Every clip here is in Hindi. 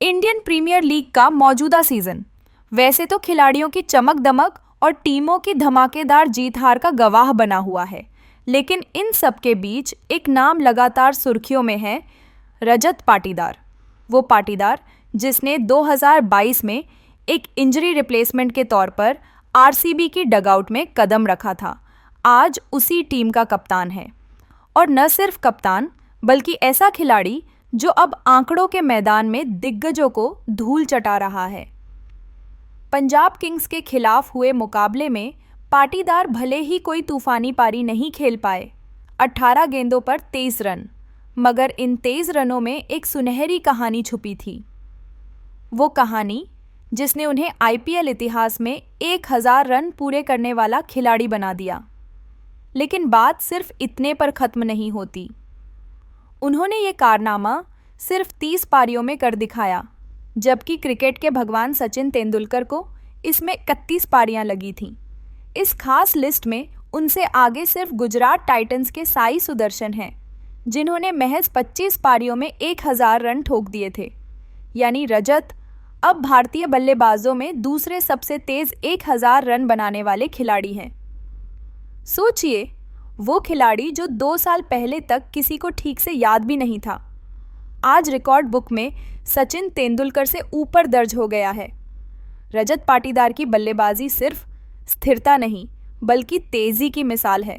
इंडियन प्रीमियर लीग का मौजूदा सीजन वैसे तो खिलाड़ियों की चमक दमक और टीमों की धमाकेदार जीत हार का गवाह बना हुआ है, लेकिन इन सब के बीच एक नाम लगातार सुर्खियों में है, रजत पाटीदार। वो पाटीदार जिसने 2022 में एक इंजरी रिप्लेसमेंट के तौर पर आरसीबी की डगआउट में कदम रखा था, आज उसी टीम का कप्तान है। और न सिर्फ कप्तान बल्कि ऐसा खिलाड़ी जो अब आंकड़ों के मैदान में दिग्गजों को धूल चटा रहा है। पंजाब किंग्स के खिलाफ हुए मुकाबले में पाटीदार भले ही कोई तूफानी पारी नहीं खेल पाए, 18 गेंदों पर 23 रन, मगर इन 23 रनों में एक सुनहरी कहानी छुपी थी। वो कहानी जिसने उन्हें आईपीएल इतिहास में 1000 रन पूरे करने वाला खिलाड़ी बना दिया। लेकिन बात सिर्फ इतने पर खत्म नहीं होती। उन्होंने ये कारनामा सिर्फ 30 पारियों में कर दिखाया, जबकि क्रिकेट के भगवान सचिन तेंदुलकर को इसमें 31 पारियां लगी थीं। इस खास लिस्ट में उनसे आगे सिर्फ गुजरात टाइटंस के साई सुदर्शन हैं, जिन्होंने महज 25 पारियों में 1000 रन ठोक दिए थे। यानी रजत अब भारतीय बल्लेबाजों में दूसरे सबसे तेज 1000 रन बनाने वाले खिलाड़ी हैं। सोचिए, वो खिलाड़ी जो 2 साल पहले तक किसी को ठीक से याद भी नहीं था, आज रिकॉर्ड बुक में सचिन तेंदुलकर से ऊपर दर्ज हो गया है। रजत पाटीदार की बल्लेबाजी सिर्फ स्थिरता नहीं बल्कि तेजी की मिसाल है।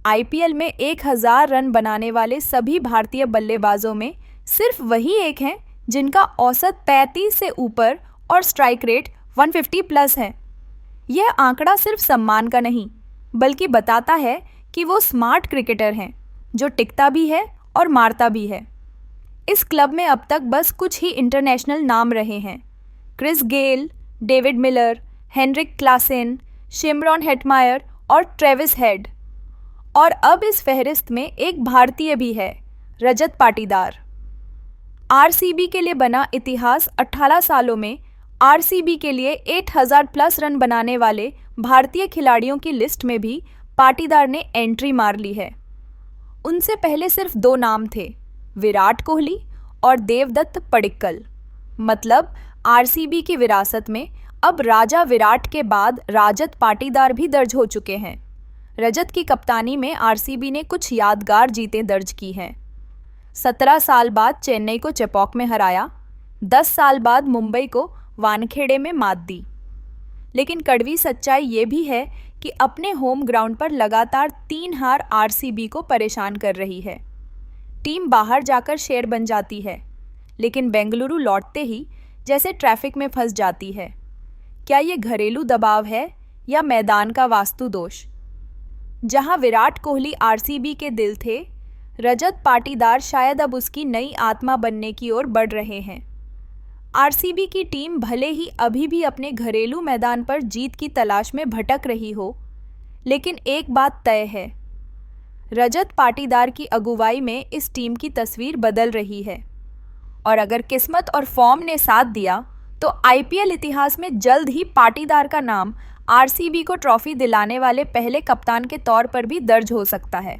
आईपीएल में 1000 रन बनाने वाले सभी भारतीय बल्लेबाजों में सिर्फ वही एक हैं जिनका औसत 35 से ऊपर और स्ट्राइक रेट 150 प्लस है। यह आंकड़ा सिर्फ सम्मान का नहीं बल्कि बताता है कि वो स्मार्ट क्रिकेटर हैं, जो टिकता भी है और मारता भी है। इस क्लब में अब तक बस कुछ ही इंटरनेशनल नाम रहे हैं, Chris Gayle, David Miller, Heinrich Klaasen, Shimron Hetmyer और ट्रेविस हेड। और अब इस फहरिस्त में एक भारतीय भी है, रजत पाटीदार। आरसीबी के लिए बना इतिहास 18 सालों में आरसीबी के लिए 8000 प्लस रन बनाने वाले भारतीय खिलाड़ियों की लिस्ट में भी पाटीदार ने एंट्री मार ली है। उनसे पहले सिर्फ 2 नाम थे, विराट कोहली और देवदत्त पडिक्कल। मतलब आरसीबी की विरासत में अब राजा विराट के बाद रजत पाटीदार भी दर्ज हो चुके हैं। रजत की कप्तानी में आरसीबी ने कुछ यादगार जीतें दर्ज की हैं। 17 साल बाद चेन्नई को चेपॉक में हराया, 10 साल बाद मुंबई को वानखेड़े में मात दी। लेकिन कड़वी सच्चाई ये भी है कि अपने होम ग्राउंड पर लगातार 3 हार आरसीबी को परेशान कर रही है। टीम बाहर जाकर शेर बन जाती है, लेकिन बेंगलुरु लौटते ही जैसे ट्रैफिक में फंस जाती है। क्या ये घरेलू दबाव है या मैदान का वास्तु दोष? जहां विराट कोहली आरसीबी के दिल थे, रजत पाटीदार शायद अब उसकी नई आत्मा बनने की ओर बढ़ रहे हैं। आरसीबी की टीम भले ही अभी भी अपने घरेलू मैदान पर जीत की तलाश में भटक रही हो, लेकिन एक बात तय है, रजत पाटीदार की अगुवाई में इस टीम की तस्वीर बदल रही है। और अगर किस्मत और फॉर्म ने साथ दिया तो आईपीएल इतिहास में जल्द ही पाटीदार का नाम आरसीबी को ट्रॉफी दिलाने वाले पहले कप्तान के तौर पर भी दर्ज हो सकता है।